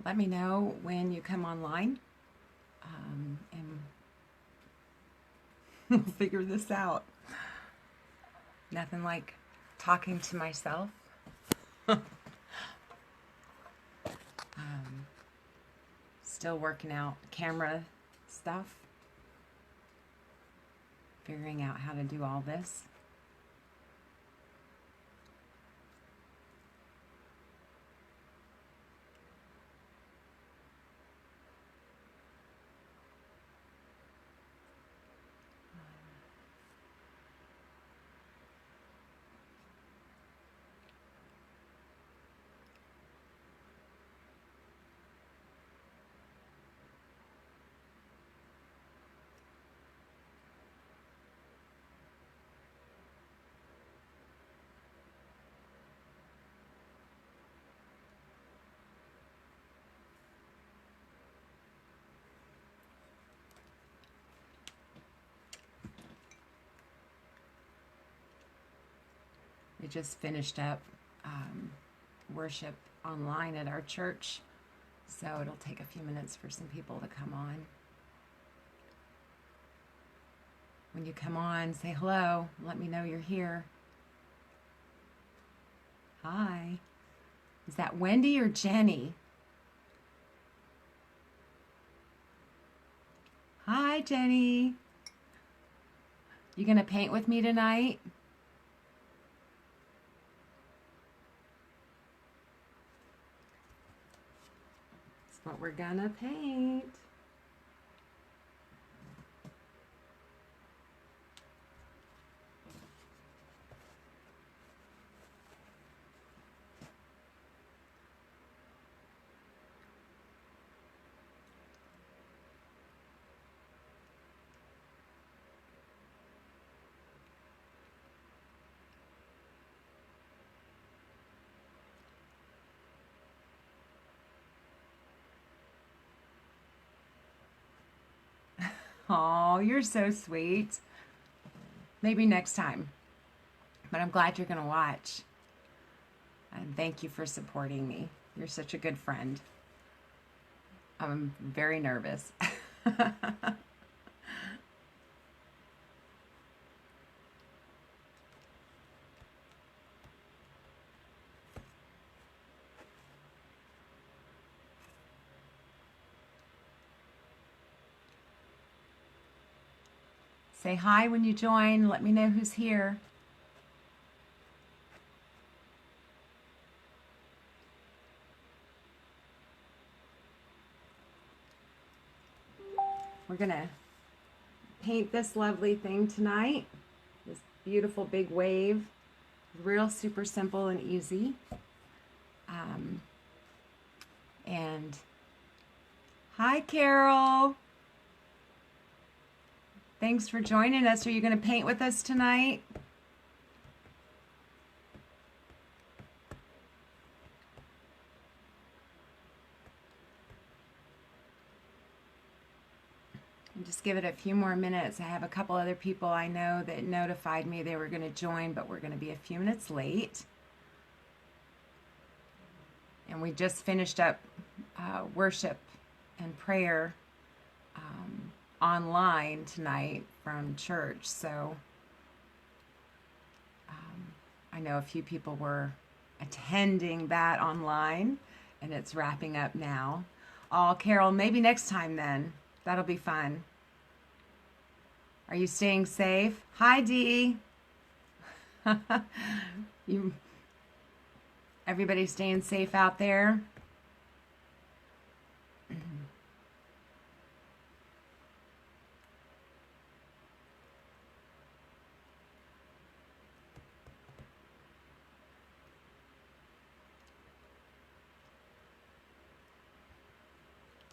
Let me know when you come online, and we'll figure this out. Nothing like talking to myself. Still working out camera stuff, figuring out how to do all this. We just finished up worship online at our church, so it'll take a few minutes for some people to come on. When you come on, say hello. Let me know you're here. Hi. Is that Wendy or Jenny? Hi, Jenny. You gonna paint with me tonight? That's what we're gonna paint. Oh, you're so sweet. Maybe next time. But I'm glad you're going to watch. And thank you for supporting me. You're such a good friend. I'm very nervous. Say hi when you join. Let me know who's here. We're going to paint this lovely thing tonight. This beautiful big wave. Real super simple and easy. And hi, Carol. Thanks for joining us. Are you going to paint with us tonight? And just give it a few more minutes. I have a couple other people I know that notified me they were going to join, but we're going to be a few minutes late. And we just finished up worship and prayer online tonight from church, so I know a few people were attending that online, and it's wrapping up now. Oh, Carol, maybe next time then. That'll be fun. Are you staying safe? Hi, Dee. Everybody staying safe out there?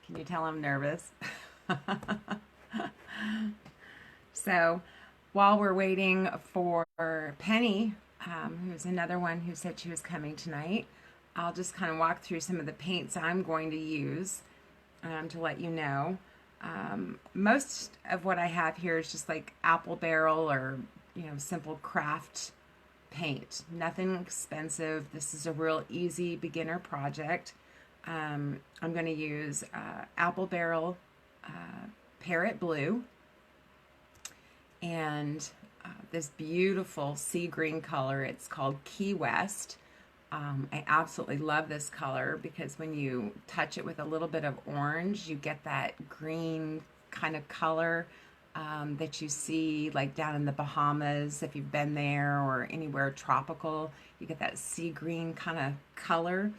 Can you tell I'm nervous? So while we're waiting for Penny, who's another one who said she was coming tonight, I'll just kind of walk through some of the paints I'm going to use to let you know. Most of what I have here is just like apple barrel or, simple craft paint. Nothing expensive. This is a real easy beginner project. I'm going to use apple barrel parrot blue and this beautiful sea green color. It's called Key West. I absolutely love this color because when you touch it with a little bit of orange, you get that green kind of color that you see like down in the Bahamas if you've been there, or anywhere tropical. You get that sea green kind of color.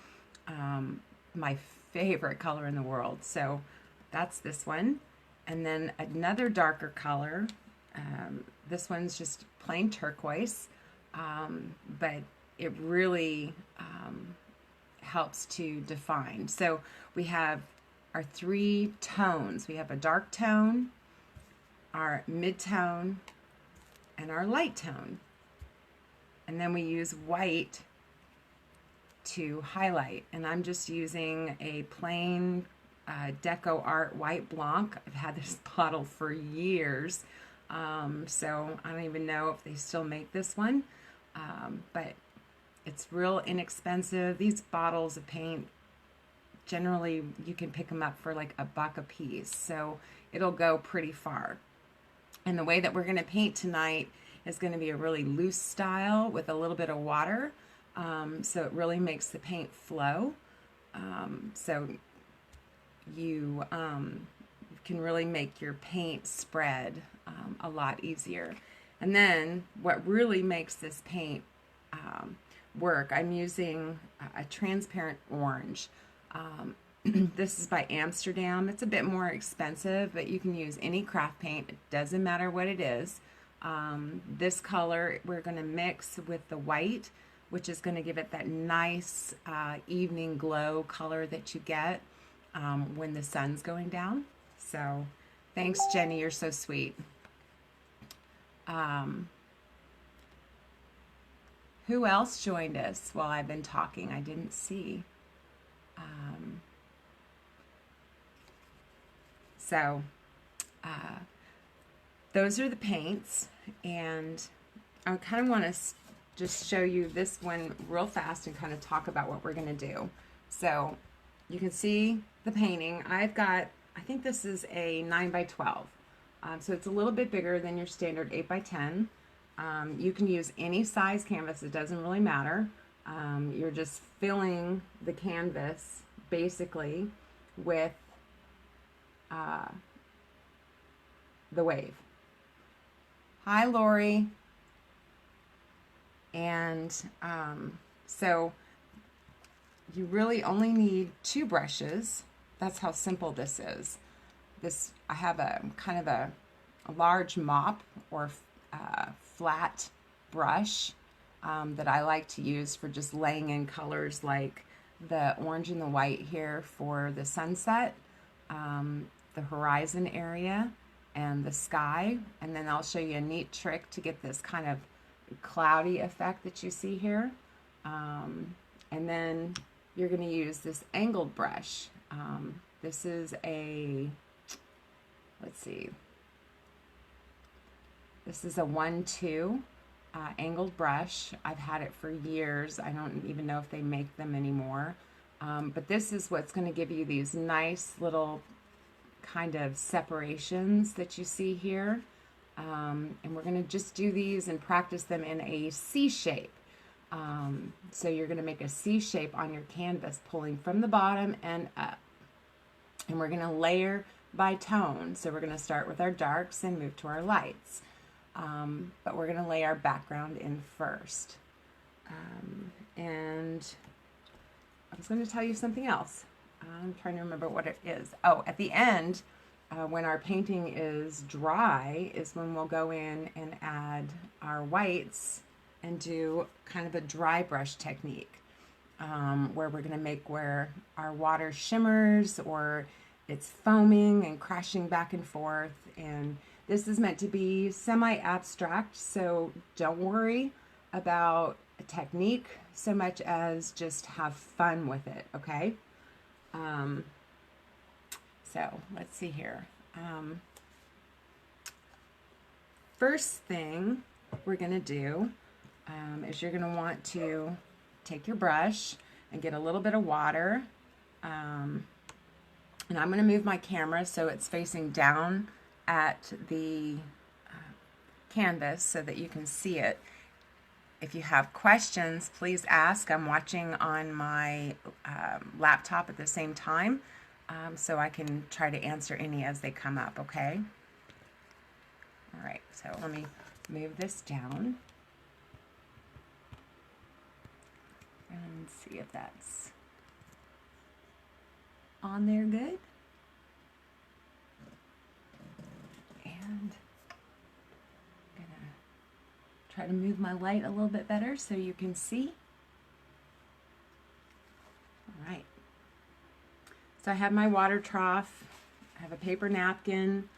My favorite color in the world. So that's this one. And then another darker color. This one's just plain turquoise, but it really helps to define. So we have our three tones. We have a dark tone, our mid-tone, and our light tone. And then we use white to highlight. And I'm just using a plain Deco Art White Blanc. I've had this bottle for years. So I don't even know if they still make this one. But it's real inexpensive. These bottles of paint, generally you can pick them up for like $1 a piece. So it'll go pretty far. And the way that we're going to paint tonight is going to be a really loose style with a little bit of water. So it really makes the paint flow. So you can really make your paint spread a lot easier. And then what really makes this paint work, I'm using a transparent orange. This is by Amsterdam. It's a bit more expensive, but you can use any craft paint. It doesn't matter what it is. This color we're going to mix with the white, which is going to give it that nice evening glow color that you get when the sun's going down. So thanks, Jenny. You're so sweet. Who else joined us while I've been talking? I didn't see. So those are the paints, and I kind of want to just show you this one real fast and kind of talk about what we're going to do. So you can see the painting. I think this is a 9x12. So it's a little bit bigger than your standard 8x10. You can use any size canvas. It doesn't really matter. You're just filling the canvas basically with the wave. Hi, Lori. And so you really only need 2 brushes. That's how simple this is. I have a kind of a large mop or flat brush that I like to use for just laying in colors like the orange and the white here for the sunset, the horizon area, and the sky. And then I'll show you a neat trick to get this kind of cloudy effect that you see here. And then you're going to use this angled brush. This is a, let's see, this is a 1-2 angled brush. I've had it for years. I don't even know if they make them anymore. But this is what's going to give you these nice little kind of separations that you see here. And we're going to just do these and practice them in a C shape. So you're going to make a C shape on your canvas, pulling from the bottom and up. And we're going to layer by tone. So we're going to start with our darks and move to our lights. But we're going to lay our background in first. And I was going to tell you something else. I'm trying to remember what it is. Oh, at the end, when our painting is dry, is when we'll go in and add our whites and do kind of a dry brush technique, where we're going to make where our water shimmers or it's foaming and crashing back and forth. And this is meant to be semi-abstract, so don't worry about a technique so much as just have fun with it, okay? So let's see here. First thing we're going to do is you're going to want to take your brush and get a little bit of water. And I'm going to move my camera so it's facing down at the canvas so that you can see it. If you have questions, please ask. I'm watching on my laptop at the same time, so I can try to answer any as they come up, okay? All right, so let me move this down and see if that's on there good. And I'm gonna try to move my light a little bit better so you can see. All right. So I have my water trough, I have a paper napkin.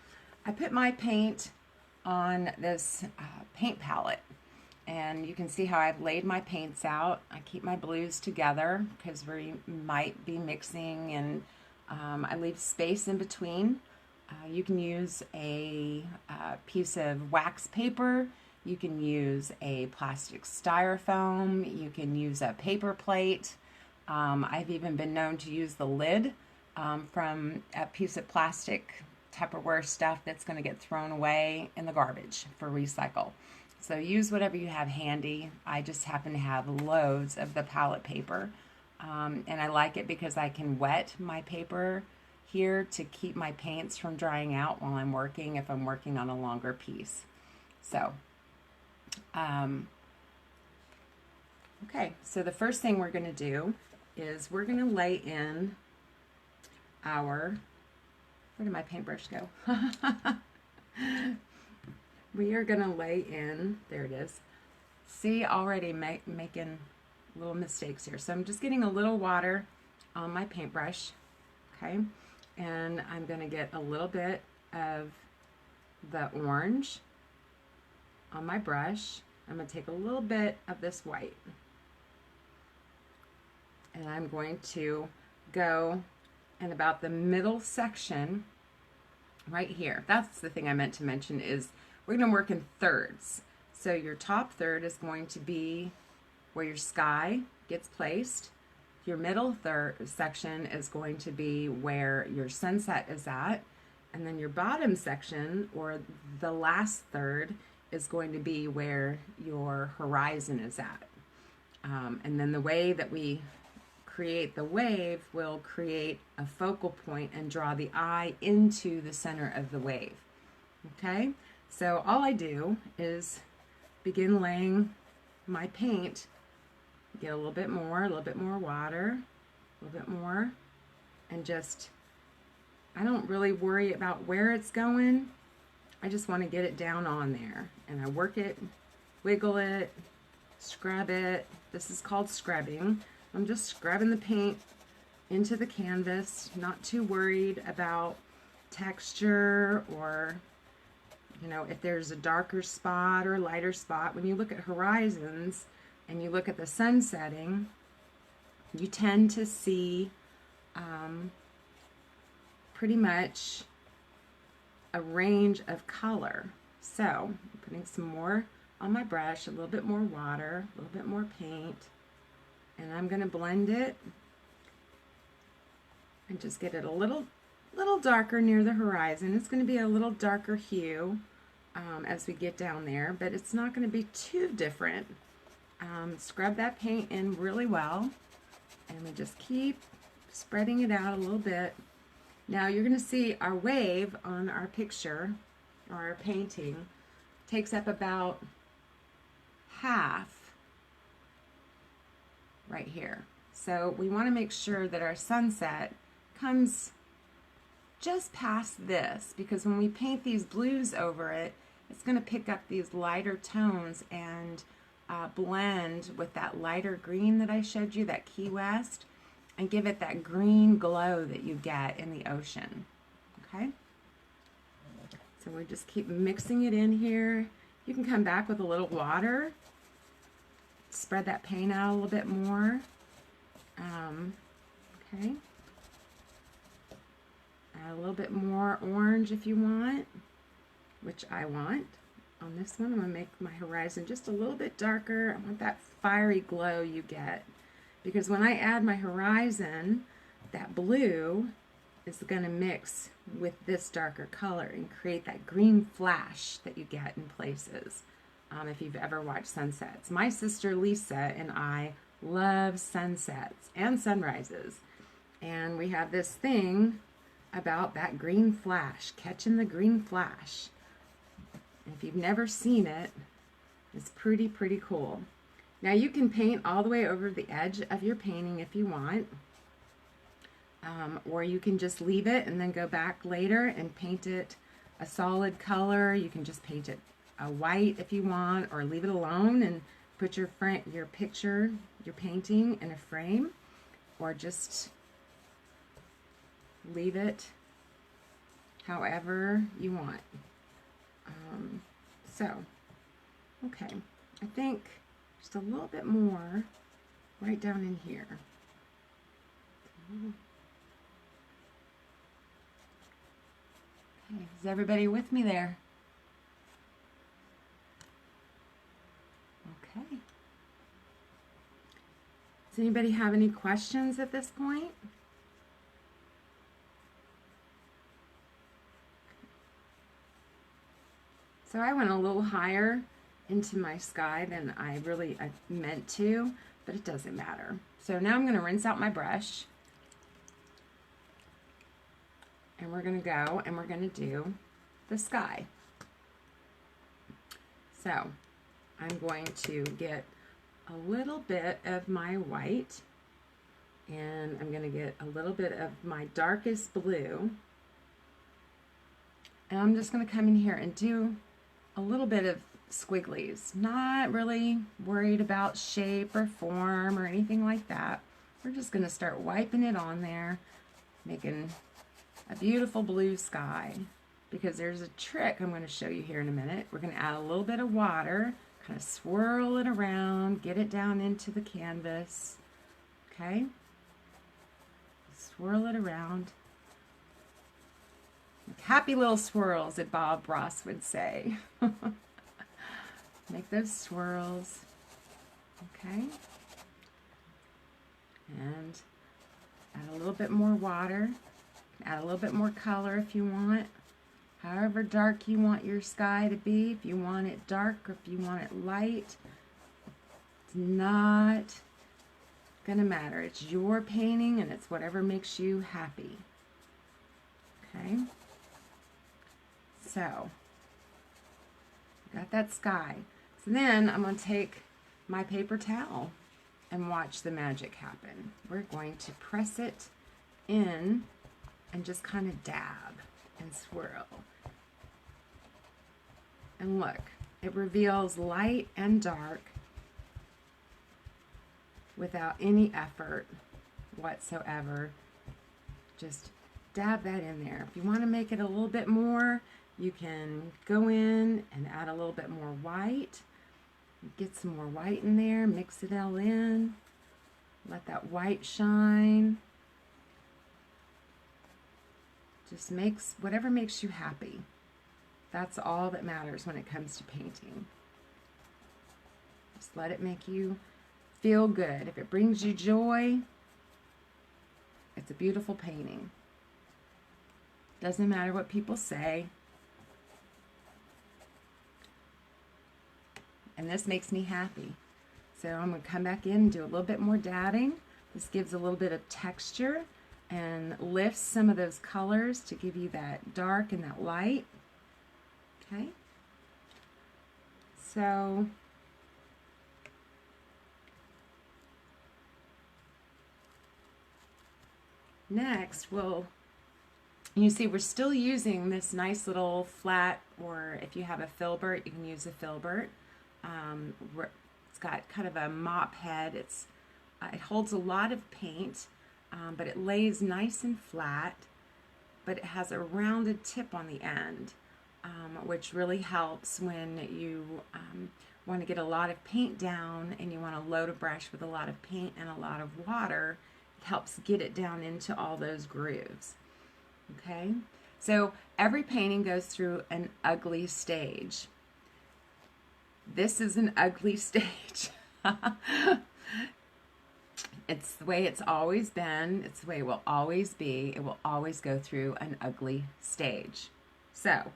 I put my paint on this paint palette, and you can see how I've laid my paints out. I keep my blues together because we might be mixing, and I leave space in between. You can use a piece of wax paper, you can use a plastic styrofoam, you can use a paper plate. I've even been known to use the lid from a piece of plastic Tupperware stuff that's going to get thrown away in the garbage for recycle. So use whatever you have handy. I just happen to have loads of the palette paper, and I like it because I can wet my paper here to keep my paints from drying out while I'm working, if I'm working on a longer piece. So okay, so the first thing we're going to do is we're going to lay in our, where did my paintbrush go? We are going to lay in, there it is. See, already making little mistakes here. So I'm just getting a little water on my paintbrush, okay? And I'm going to get a little bit of the orange on my brush. I'm going to take a little bit of this white. And I'm going to go in about the middle section right here. That's the thing I meant to mention, is we're going to work in thirds. So your top third is going to be where your sky gets placed. Your middle third section is going to be where your sunset is at. And then your bottom section, or the last third, is going to be where your horizon is at. And then the way that we create the wave will create a focal point and draw the eye into the center of the wave. Okay, so all I do is begin laying my paint, get a little bit more water, a little bit more, and just, I don't really worry about where it's going. I just want to get it down on there, and I work it, wiggle it, scrub it. This is called scrubbing. I'm just scrubbing the paint into the canvas, not too worried about texture or, you know, if there's a darker spot or a lighter spot. When you look at horizons and you look at the sun setting, you tend to see pretty much a range of color. So I'm putting some more on my brush, a little bit more water, a little bit more paint, and I'm going to blend it and just get it a little darker near the horizon. It's going to be a little darker hue as we get down there, but it's not going to be too different. Scrub that paint in really well, and we just keep spreading it out a little bit. Now you're going to see our wave on our picture, or our painting, takes up about half right here. So we want to make sure that our sunset comes just past this, because when we paint these blues over it, it's going to pick up these lighter tones and blend with that lighter green that I showed you, that Key West, and give it that green glow that you get in the ocean. Okay? So we just keep mixing it in here. You can come back with a little water, spread that paint out a little bit more. Okay. Add a little bit more orange if you want, which I want. On this one, I'm going to make my horizon just a little bit darker. I want that fiery glow you get. Because when I add my horizon, that blue is going to mix with this darker color and create that green flash that you get in places. If you've ever watched sunsets. My sister Lisa and I love sunsets and sunrises. And we have this thing about that green flash, catching the green flash. And if you've never seen it, it's pretty cool. Now you can paint all the way over the edge of your painting if you want. Or you can just leave it and then go back later and paint it a solid color. You can just paint it a white if you want, or leave it alone and put your picture, your painting in a frame, or just leave it however you want. Okay, I think just a little bit more right down in here. Okay, is everybody with me there? Okay. Does anybody have any questions at this point? So I went a little higher into my sky than I meant to, but it doesn't matter. So now I'm going to rinse out my brush. And we're going to go and we're going to do the sky. So I'm going to get a little bit of my white, and I'm going to get a little bit of my darkest blue, and I'm just going to come in here and do a little bit of squigglies. Not really worried about shape or form or anything like that. We're just going to start wiping it on there, making a beautiful blue sky, because there's a trick I'm going to show you here in a minute. We're going to add a little bit of water, kind of swirl it around, get it down into the canvas. Okay? Swirl it around. Happy little swirls, that Bob Ross would say. Make those swirls. Okay? And add a little bit more water. Add a little bit more color if you want. However dark you want your sky to be. If you want it dark or if you want it light. It's not gonna matter. It's your painting and it's whatever makes you happy. Okay? So, got that sky. So then I'm going to take my paper towel and watch the magic happen. We're going to press it in and just kind of dab and swirl. And look, it reveals light and dark without any effort whatsoever. Just dab that in there. If you want to make it a little bit more, you can go in and add a little bit more white. Get some more white in there, mix it all in. Let that white shine. Just makes whatever makes you happy. That's all that matters when it comes to painting. Just let it make you feel good. If it brings you joy, it's a beautiful painting. Doesn't matter what people say. And this makes me happy. So I'm going to come back in and do a little bit more dabbing. This gives a little bit of texture and lifts some of those colors to give you that dark and that light. Okay? So next you see we're still using this nice little flat, or if you have a filbert, you can use a filbert. It's got kind of a mop head. It holds a lot of paint, but it lays nice and flat, but it has a rounded tip on the end, which really helps when you want to get a lot of paint down and you want to load a brush with a lot of paint and a lot of water. It helps get it down into all those grooves. Okay, so every painting goes through an ugly stage. This is an ugly stage. It's the way it's always been. It's the way it will always be. It will always go through an ugly stage. So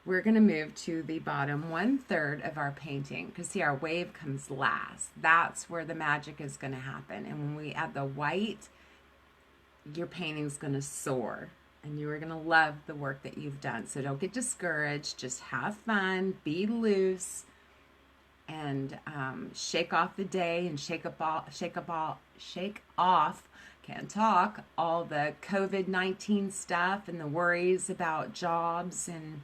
we're going to move to the bottom 1/3 of our painting, because see, our wave comes last. That's where the magic is going to happen. And when we add the white, your painting's going to soar, and you are going to love the work that you've done. So don't get discouraged. Just have fun, be loose, and shake off the day, and shake off, can't talk, all the COVID-19 stuff and the worries about jobs and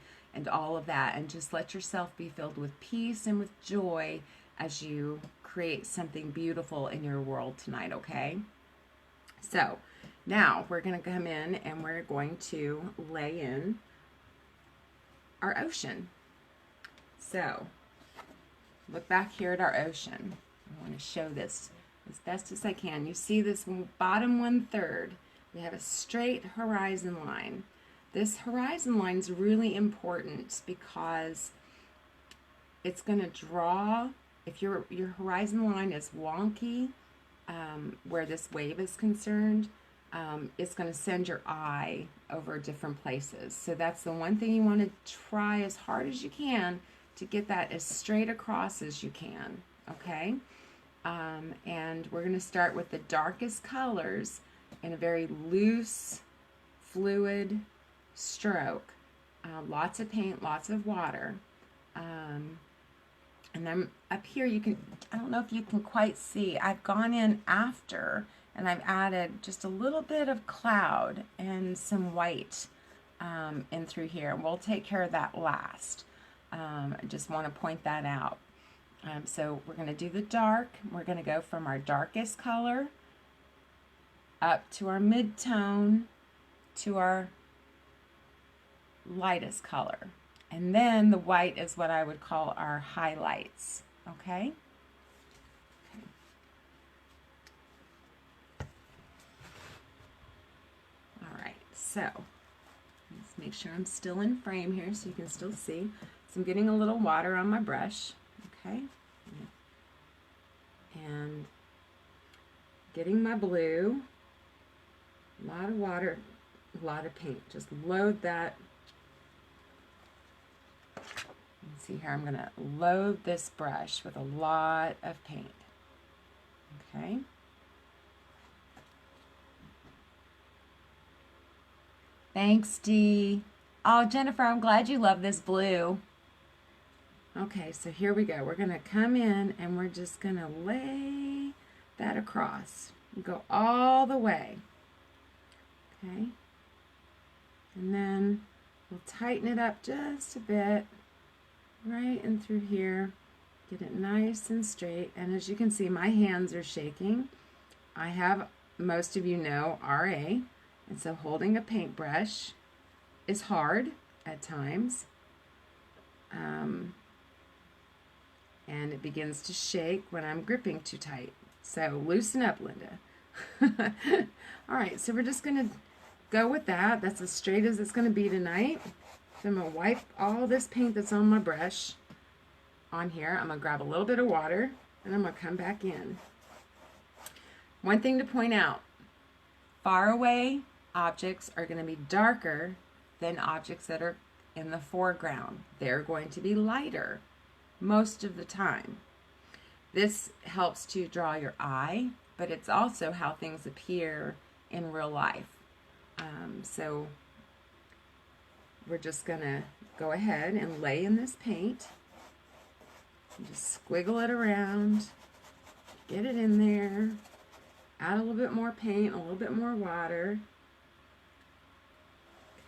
all of that, and just let yourself be filled with peace and with joy as you create something beautiful in your world tonight, okay? So now we're going to come in and we're going to lay in our ocean. So look back here at our ocean. I want to show this as best as I can. You see this bottom 1/3. We have a straight horizon line. This horizon line is really important because it's going to draw, if your horizon line is wonky, where this wave is concerned, it's going to send your eye over different places. So that's the one thing you want to try as hard as you can to get that as straight across as you can, okay? And we're going to start with the darkest colors in a very loose, fluid stroke. Lots of paint, lots of water. And then up here, you can, I don't know if you can quite see, I've gone in after and I've added just a little bit of cloud and some white in through here. We'll take care of that last. I just want to point that out. So we're going to do the dark. We're going to go from our darkest color up to our mid-tone to our lightest color. And then the white is what I would call our highlights. Okay? All right, so let's make sure I'm still in frame here so you can still see. So I'm getting a little water on my brush. Okay? And getting my blue. A lot of water, a lot of paint. Just load that. See here, I'm going to load this brush with a lot of paint. Okay. Thanks, Dee. Oh, Jennifer, I'm glad you love this blue. Okay, so here we go. We're going to come in and we're just going to lay that across. Go all the way. Okay. And then we'll tighten it up just a bit. Right in through here, get it nice and straight. And as you can see, my hands are shaking. I have, most of you know, RA, and so holding a paintbrush is hard at times. And it begins to shake when I'm gripping too tight. So loosen up, Linda. All right, so we're just going to go with that. That's as straight as it's going to be tonight. So I'm going to wipe all this paint that's on my brush on here. I'm going to grab a little bit of water and I'm going to come back in. One thing to point out, far away objects are going to be darker than objects that are in the foreground. They're going to be lighter most of the time. This helps to draw your eye, but it's also how things appear in real life. So we're just going to go ahead and lay in this paint. And just squiggle it around. Get it in there. Add a little bit more paint, a little bit more water.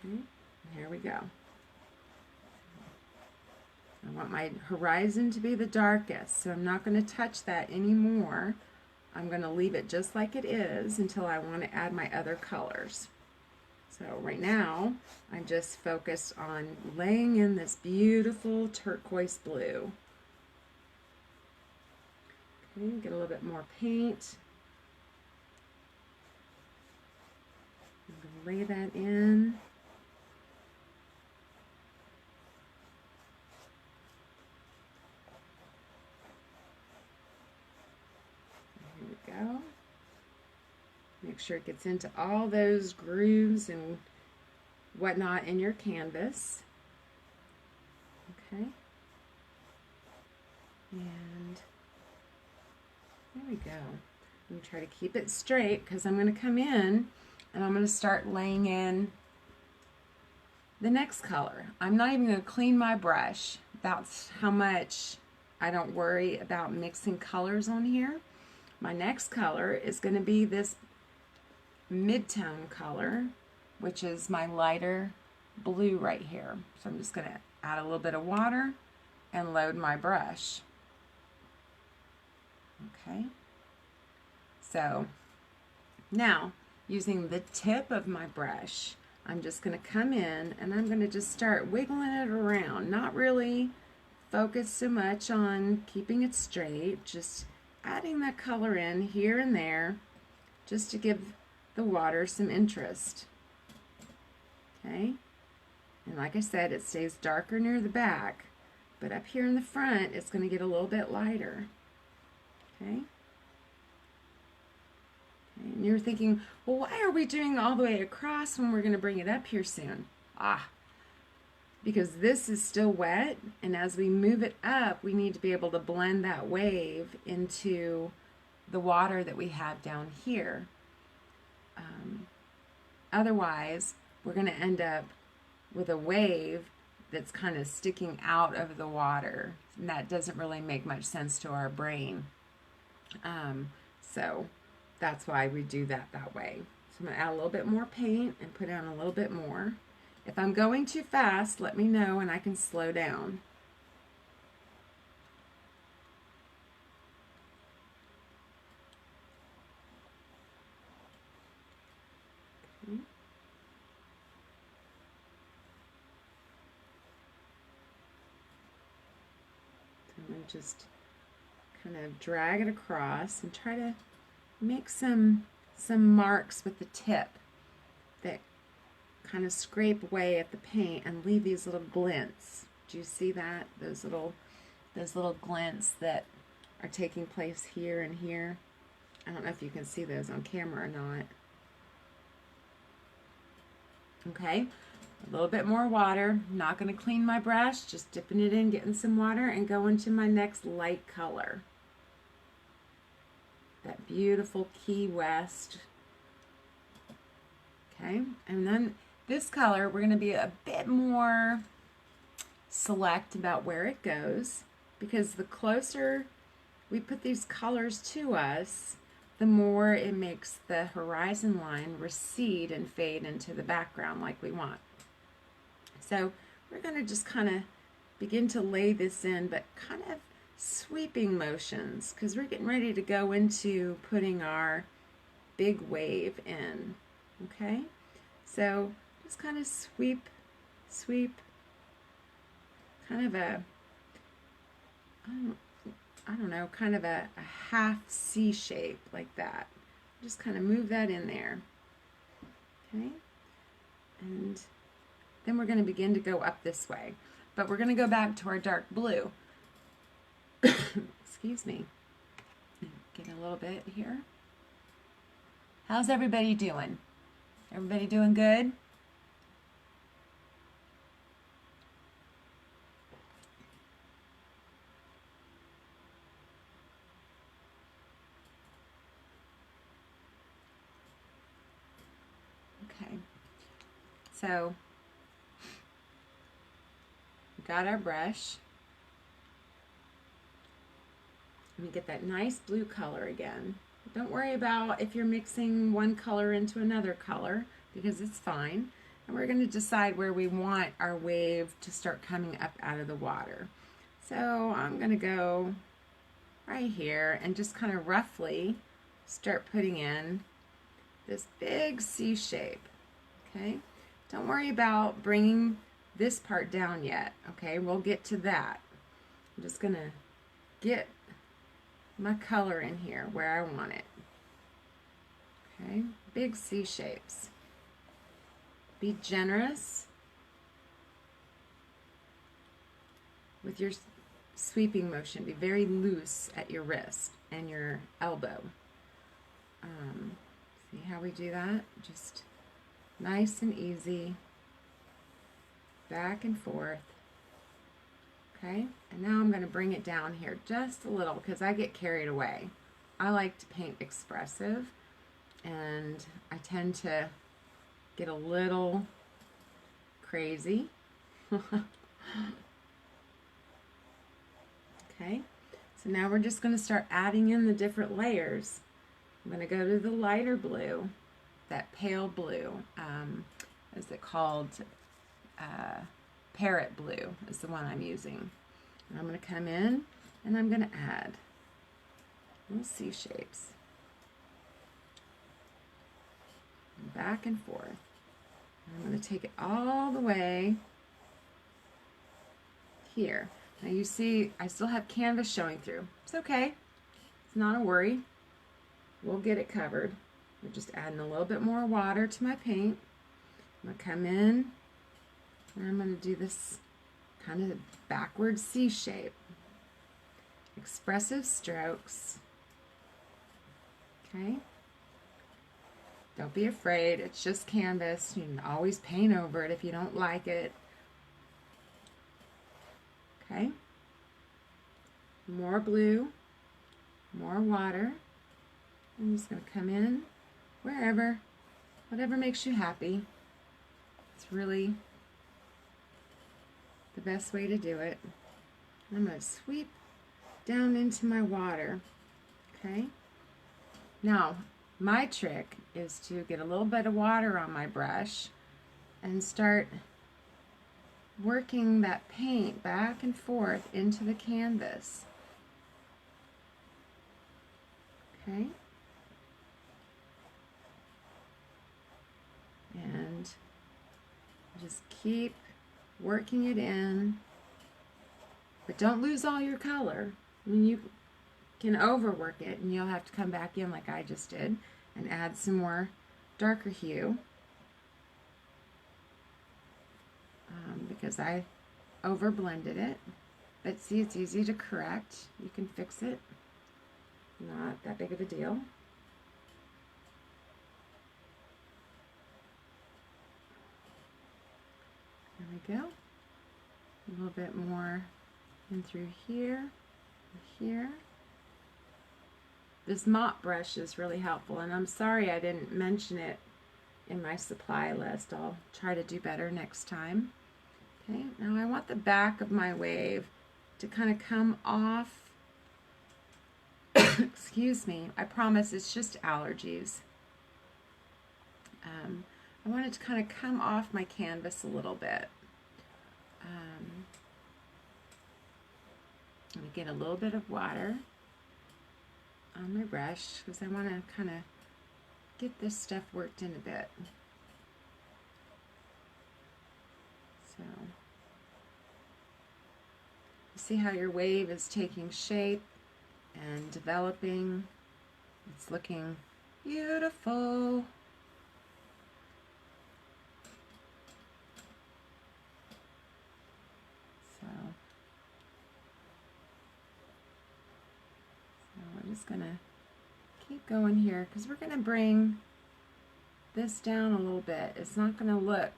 Okay, and here we go. I want my horizon to be the darkest, so I'm not going to touch that anymore. I'm going to leave it just like it is until I want to add my other colors. So right now, I'm just focused on laying in this beautiful turquoise blue. Okay, get a little bit more paint. I'm going lay that in. Here we go. Make sure it gets into all those grooves and whatnot in your canvas. Okay. And there we go. I'm going to try to keep it straight because I'm going to come in and I'm going to start laying in the next color. I'm not even going to clean my brush. That's how much I don't worry about mixing colors on here. My next color is going to be this mid-tone color, which is my lighter blue right here. So I'm just going to add a little bit of water and load my brush. Okay. So now, using the tip of my brush, I'm just going to come in and I'm going to just start wiggling it around. Not really focus so much on keeping it straight, just adding that color in here and there just to give the water some interest. Okay? And like I said, it stays darker near the back, but up here in the front, it's going to get a little bit lighter. Okay? And you're thinking, well, why are we doing all the way across when we're going to bring it up here soon? Because this is still wet, and as we move it up, we need to be able to blend that wave into the water that we have down here. Otherwise, we're going to end up with a wave that's kind of sticking out of the water, and that doesn't really make much sense to our brain. So that's why we do that way. So I'm going to add a little bit more paint and put on a little bit more. If I'm going too fast, let me know and I can slow down. Okay. So I'm going to just kind of drag it across and try to make some marks with the tip that kind of scrape away at the paint and leave these little glints. Do you see that? Those little glints that are taking place here and here. I don't know if you can see those on camera or not. Okay, a little bit more water. Not going to clean my brush, just dipping it in, getting some water, and going to my next light color. That beautiful Key West. Okay, and then this color, we're going to be a bit more select about where it goes, because the closer we put these colors to us, the more it makes the horizon line recede and fade into the background like we want. So we're going to just kind of begin to lay this in, but kind of sweeping motions, because we're getting ready to go into putting our big wave in. Okay, so just kind of sweep, kind of a, I don't know, kind of a half C shape like that. Just kind of move that in there. Okay, and then we're going to begin to go up this way, but we're going to go back to our dark blue. Excuse me. Get a little bit here. How's everybody doing? Everybody doing good? Okay. So, we got our brush. Let me get that nice blue color again. Don't worry about if you're mixing one color into another color, because it's fine. And we're going to decide where we want our wave to start coming up out of the water. So I'm going to go right here and just kind of roughly start putting in this big C shape. Okay, don't worry about bringing this part down yet. Okay, we'll get to that. I'm just going to get my color in here where I want it. Okay, big C shapes. Be generous with your sweeping motion. Be very loose at your wrist and your elbow. See how we do that? Just nice and easy. Back and forth. Okay, and now I'm going to bring it down here just a little because I get carried away. I like to paint expressive, and I tend to get a little crazy. Okay, so now we're just going to start adding in the different layers. I'm going to go to the lighter blue, that pale blue. Is it called? Parrot blue is the one I'm using. And I'm going to come in and I'm going to add little C shapes. Back and forth. And I'm going to take it all the way here. Now you see I still have canvas showing through. It's okay. It's not a worry. We'll get it covered. We're just adding a little bit more water to my paint. I'm going to come in and I'm going to do this kind of backward C shape. Expressive strokes. Okay. Don't be afraid. It's just canvas. You can always paint over it if you don't like it. Okay. More blue. More water. I'm just going to come in wherever. Whatever makes you happy. It's really the best way to do it. I'm going to sweep down into my water. Okay. Now, my trick is to get a little bit of water on my brush and start working that paint back and forth into the canvas. Okay. And just keep working it in, but don't lose all your color. I mean, you can overwork it and you'll have to come back in like I just did and add some more darker hue because I over blended it. But see, it's easy to correct. You can fix it. Not that big of a deal. There we go. A little bit more in through here, here. This mop brush is really helpful, and I'm sorry I didn't mention it in my supply list. I'll try to do better next time. Okay, now I want the back of my wave to kind of come off. Excuse me, I promise it's just allergies. I want it to kind of come off my canvas a little bit. I'm going to get a little bit of water on my brush because I want to kind of get this stuff worked in a bit. So, you see how your wave is taking shape and developing. It's looking beautiful. We're just going to keep going here because we're going to bring this down a little bit. It's not going to look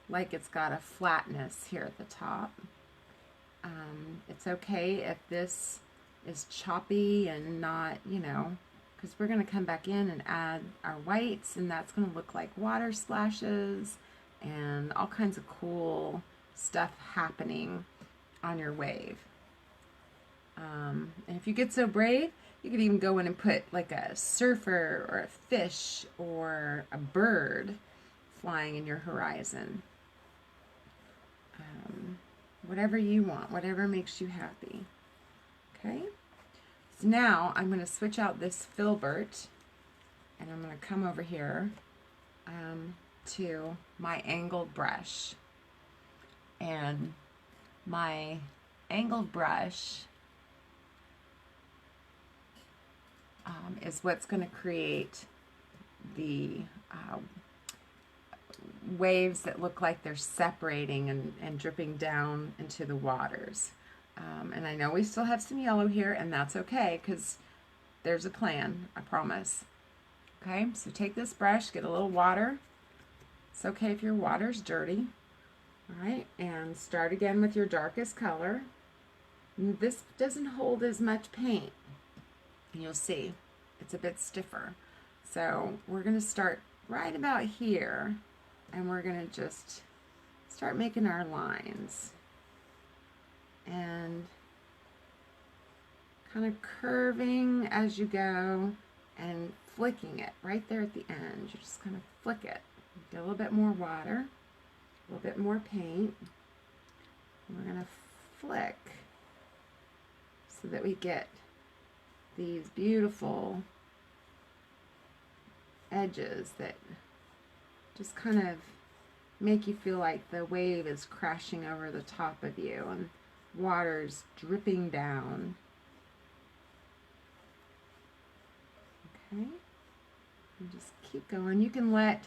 like it's got a flatness here at the top. It's okay if this is choppy and not, you know, because we're going to come back in and add our whites, and that's going to look like water splashes and all kinds of cool stuff happening on your wave. And if you get so brave, you could even go in and put like a surfer or a fish or a bird flying in your horizon. Whatever you want, whatever makes you happy. Okay? So now I'm going to switch out this filbert and I'm going to come over here to my angled brush. And my angled brush is what's going to create the waves that look like they're separating and dripping down into the waters. And I know we still have some yellow here, and that's okay because there's a plan, I promise. Okay, so take this brush, get a little water. It's okay if your water's dirty. All right, and start again with your darkest color. And this doesn't hold as much paint. You'll see, it's a bit stiffer. So we're going to start right about here, and we're going to just start making our lines. And kind of curving as you go and flicking it right there at the end. You just kind of flick it. Get a little bit more water, a little bit more paint. And we're going to flick so that we get these beautiful edges that just kind of make you feel like the wave is crashing over the top of you and water's dripping down. Okay, and just keep going. You can let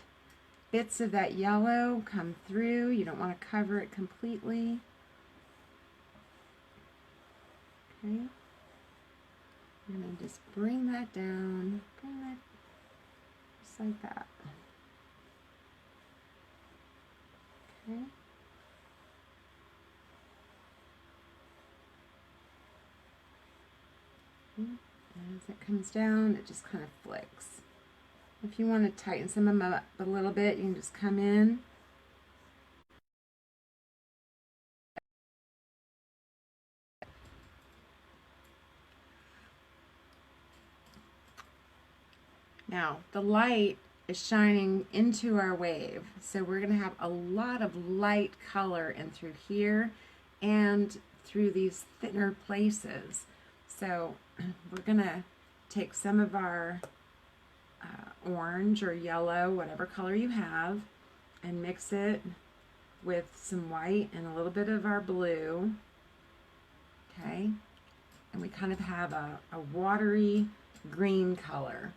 bits of that yellow come through. You don't want to cover it completely. Okay, I'm going to just bring that down, bring that just like that. Okay. And as it comes down, it just kind of flicks. If you want to tighten some of them up a little bit, you can just come in. Now, the light is shining into our wave, so we're going to have a lot of light color in through here and through these thinner places. So we're going to take some of our orange or yellow, whatever color you have, and mix it with some white and a little bit of our blue. Okay, and we kind of have a watery green color.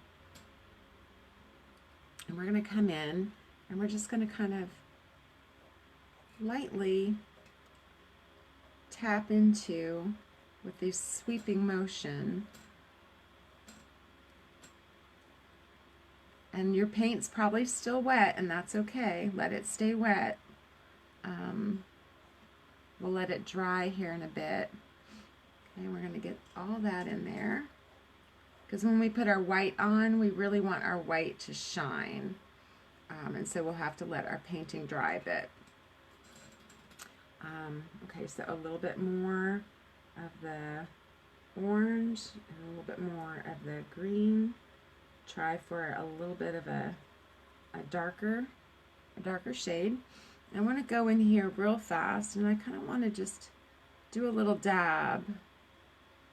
And we're going to come in and we're just going to kind of lightly tap into with this sweeping motion. And your paint's probably still wet, and that's okay. Let it stay wet. We'll let it dry here in a bit. Okay, we're going to get all that in there. Because when we put our white on, we really want our white to shine. And so we'll have to let our painting dry a bit. Okay, so a little bit more of the orange and a little bit more of the green. Try for a little bit of a darker shade. I want to go in here real fast, and I kind of want to just do a little dab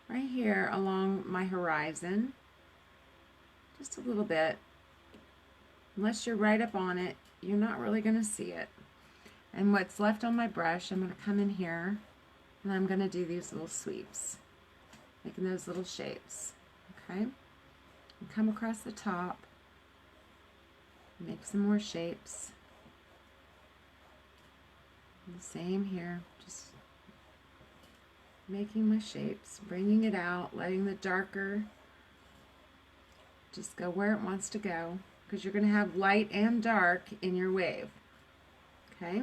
right here along my horizon, just a little bit. Unless you're right up on it, you're not really going to see it. And what's left on my brush, I'm going to come in here and I'm going to do these little sweeps, making those little shapes. Okay, and come across the top, make some more shapes. And the same here, just making my shapes, bringing it out, letting the darker just go where it wants to go, because you're going to have light and dark in your wave. Okay?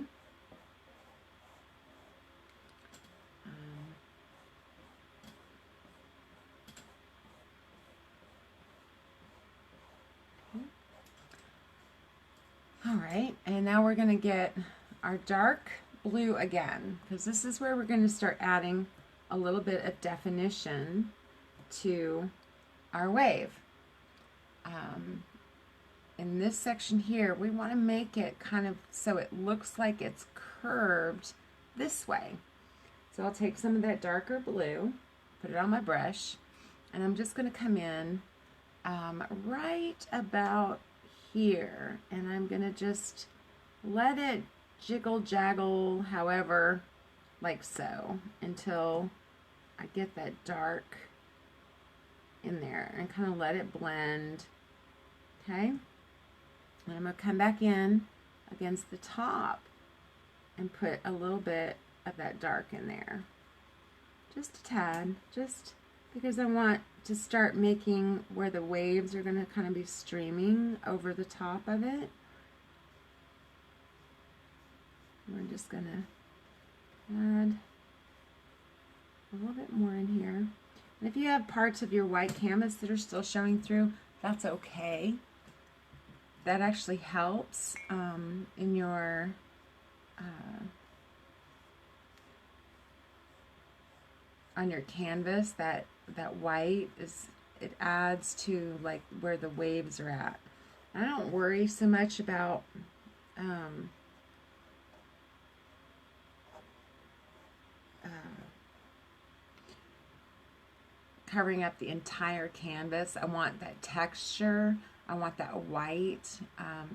All right, and now we're going to get our dark blue again, because this is where we're going to start adding a little bit of definition to our wave. In this section here, we want to make it kind of so it looks like it's curved this way. So I'll take some of that darker blue, put it on my brush, and I'm just going to come in right about here, and I'm going to just let it jiggle jaggle however, like so, until I get that dark in there, and kind of let it blend. Okay, and I'm going to come back in against the top and put a little bit of that dark in there. Just a tad, just because I want to start making where the waves are going to kind of be streaming over the top of it. We're just going to add a little bit more in here. And if you have parts of your white canvas that are still showing through, that's okay. That actually helps in your on your canvas. That white it adds to like where the waves are at. I don't worry so much about covering up the entire canvas. I want that texture. I want that white.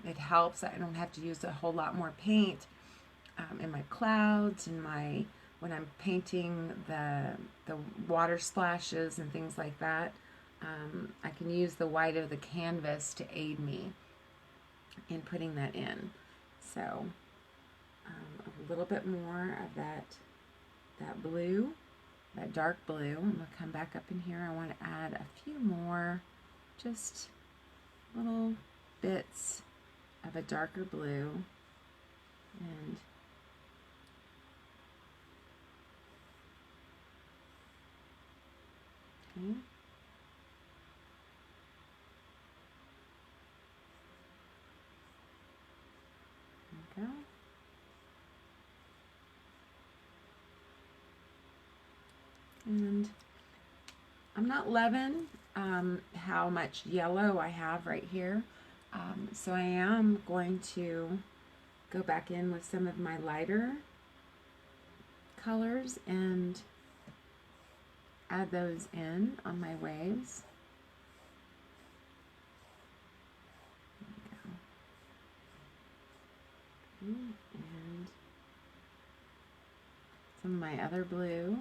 It helps. I don't have to use a whole lot more paint in my clouds and when I'm painting the water splashes and things like that. I can use the white of the canvas to aid me in putting that in. So a little bit more of that blue. That dark blue. I'm going to come back up in here. I want to add a few more, just little bits of a darker blue. And okay. There we go. And I'm not loving how much yellow I have right here. So I am going to go back in with some of my lighter colors and add those in on my waves. There we go. And some of my other blue.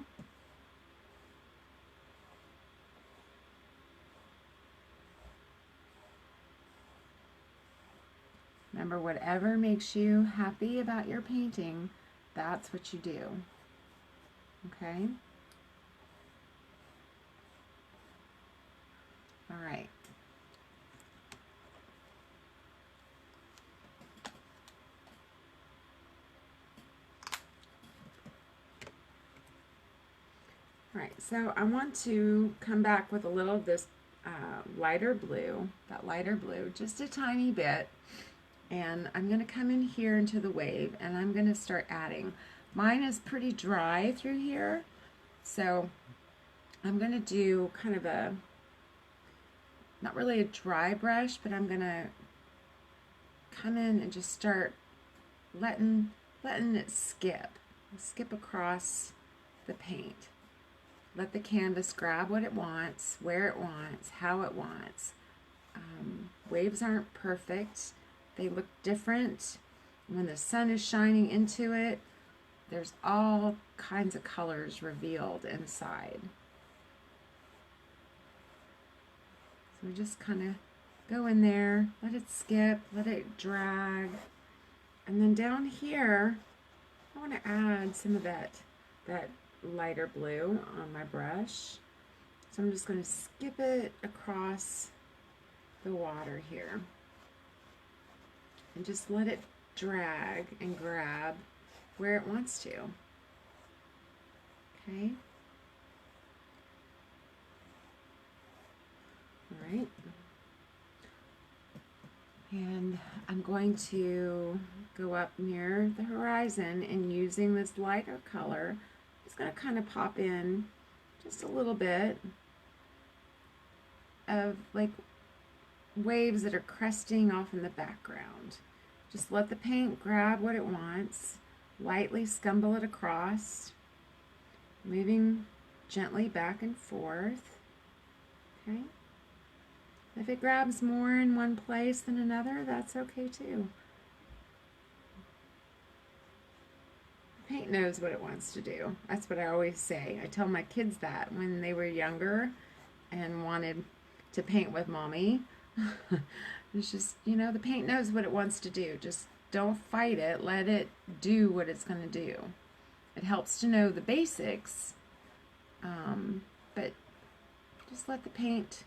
Remember, whatever makes you happy about your painting, that's what you do. Okay? All right. All right, so I want to come back with a little of this lighter blue, just a tiny bit. And I'm going to come in here into the wave and I'm going to start adding. Mine is pretty dry through here, so I'm going to do kind of a, not really a dry brush, but I'm going to come in and just start letting it skip across the paint. Let the canvas grab what it wants, where it wants, how it wants. Waves aren't perfect. They look different. When the sun is shining into it, there's all kinds of colors revealed inside. So we just kind of go in there, let it skip, let it drag. And then down here, I want to add some of that lighter blue on my brush. So I'm just going to skip it across the water here. And just let it drag and grab where it wants to. Okay. All right. And I'm going to go up near the horizon and using this lighter color, I'm just going to kind of pop in just a little bit of like waves that are cresting off in the background. Just let the paint grab what it wants, lightly scumble it across, moving gently back and forth. Okay. If it grabs more in one place than another, that's okay too. The paint knows what it wants to do. That's what I always say. I tell my kids that when they were younger and wanted to paint with mommy. It's just, you know, the paint knows what it wants to do. Just don't fight it. Let it do what it's going to do. It helps to know the basics, but just let the paint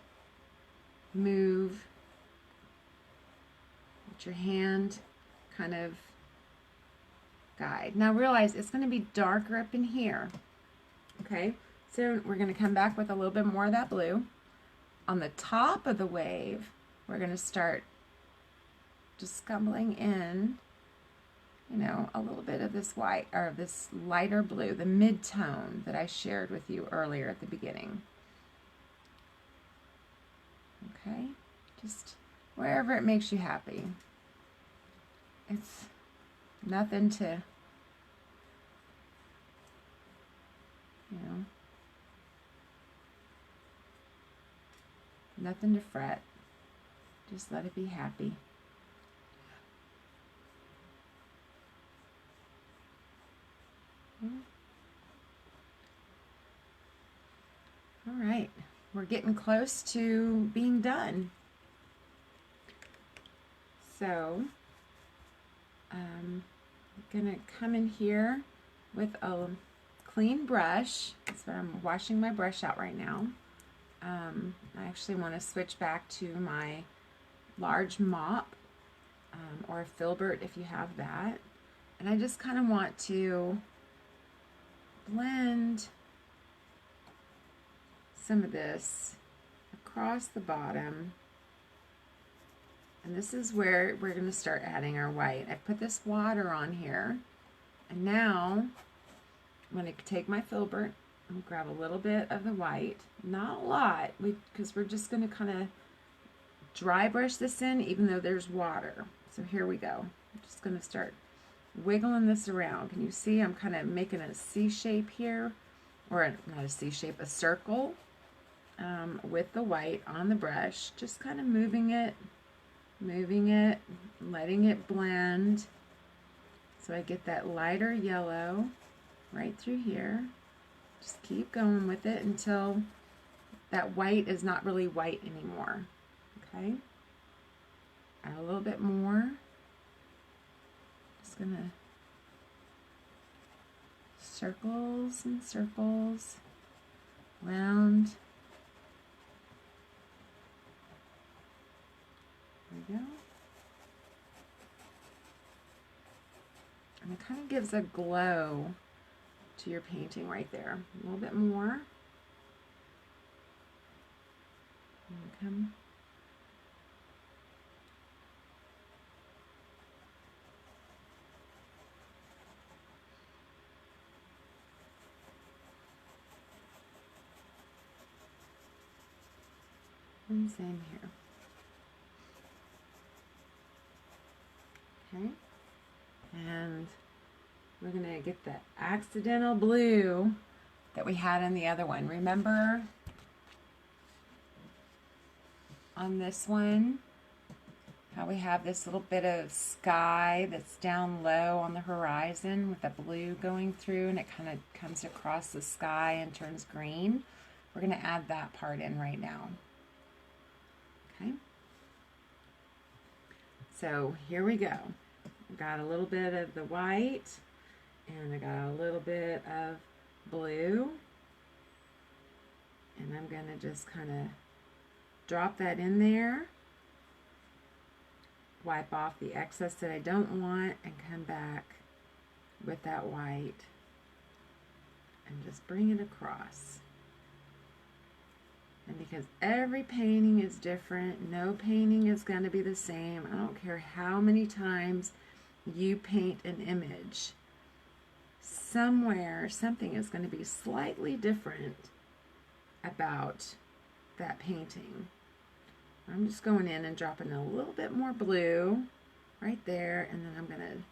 move. Let your hand kind of guide. Now realize it's going to be darker up in here. Okay, so we're going to come back with a little bit more of that blue. On the top of the wave, we're going to start just scumbling in, you know, a little bit of this white, or this lighter blue, the mid-tone that I shared with you earlier at the beginning. Okay, just wherever it makes you happy. It's nothing to, you know, nothing to fret. Just let it be happy. All right, we're getting close to being done. So I'm gonna come in here with a clean brush. That's what I'm washing my brush out right now. I actually want to switch back to my large mop, or a filbert if you have that. And I just kind of want to blend some of this across the bottom. And this is where we're going to start adding our white. I put this water on here, and now I'm going to take my filbert and grab a little bit of the white, not a lot, because we're just going to kind of dry brush this in even though there's water. So here we go. I'm just going to start wiggling this around. Can you see I'm kind of making a C shape here, or not a C shape, a circle, with the white on the brush, just kind of moving it, letting it blend so I get that lighter yellow right through here. Just keep going with it until that white is not really white anymore. Okay, add a little bit more. Just gonna circles and circles round. There we go. And it kind of gives a glow to your painting right there. A little bit more. And come. And same here. Okay. And we're going to get the accidental blue that we had in the other one. Remember on this one how we have this little bit of sky that's down low on the horizon with the blue going through, and it kind of comes across the sky and turns green? We're going to add that part in right now. Okay. So here we go. I got a little bit of the white, and I got a little bit of blue, and I'm going to just kind of drop that in there, wipe off the excess that I don't want, and come back with that white and just bring it across. And because every painting is different, no painting is going to be the same. I don't care how many times you paint an image. Somewhere, something is going to be slightly different about that painting. I'm just going in and dropping a little bit more blue right there, and then I'm going to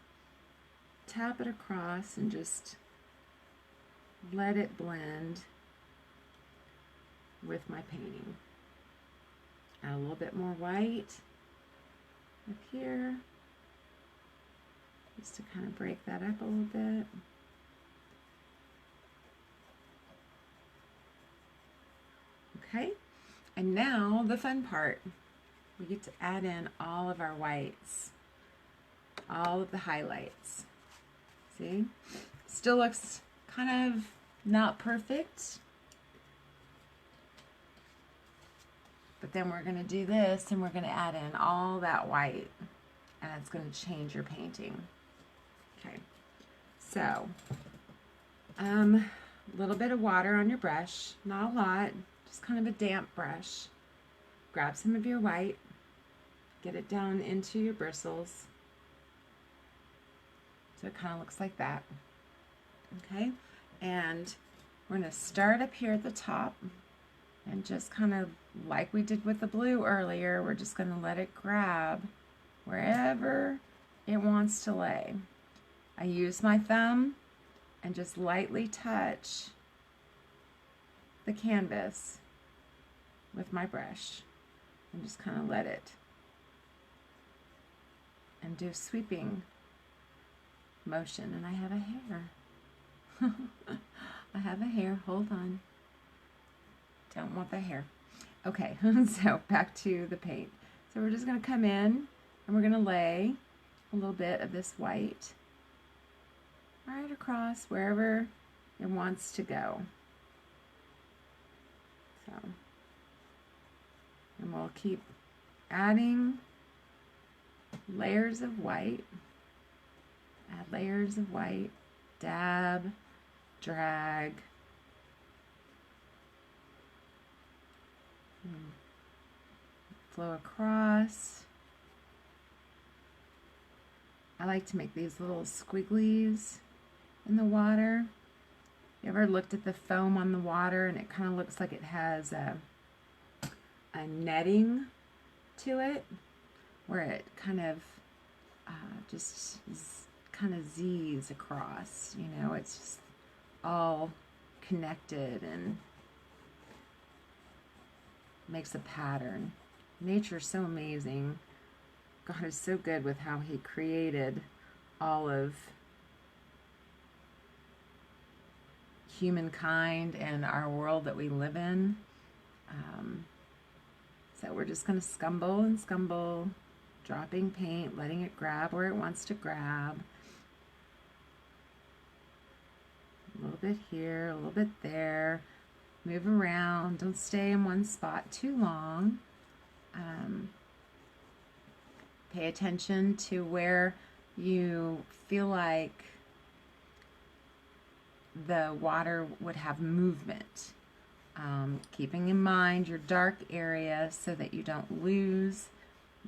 tap it across and just let it blend with my painting. Add a little bit more white up here, just to kind of break that up a little bit. Okay, and now the fun part. We get to add in all of our whites. all of the highlights. See? Still looks kind of not perfect. But then we're going to do this and we're going to add in all that white, and it's going to change your painting. Okay. So, a little bit of water on your brush, not a lot, just kind of a damp brush. Grab some of your white, get it down into your bristles. So it kind of looks like that. Okay, and we're going to start up here at the top and just kind of like we did with the blue earlier, we're just going to let it grab wherever it wants to lay. I use my thumb and just lightly touch the canvas with my brush and just kind of let it, and do sweeping motion. And I have a hair. I have a hair. Hold on. Don't want the hair. Okay, so back to the paint. So we're just going to come in and we're going to lay a little bit of this white right across wherever it wants to go. So, and we'll keep adding layers of white. Add layers of white. Dab, drag. Flow across. I like to make these little squigglies in the water. You ever looked at the foam on the water and it kind of looks like it has a netting to it, where it kind of just kind of Z's across, you know, it's just all connected and makes a pattern. Nature's so amazing. God is so good with how he created all of humankind and our world that we live in. So we're just going to scumble and scumble, dropping paint, letting it grab where it wants to grab. A little bit here, a little bit there. Move around. Don't stay in one spot too long. Pay attention to where you feel like the water would have movement. Keeping in mind your dark area so that you don't lose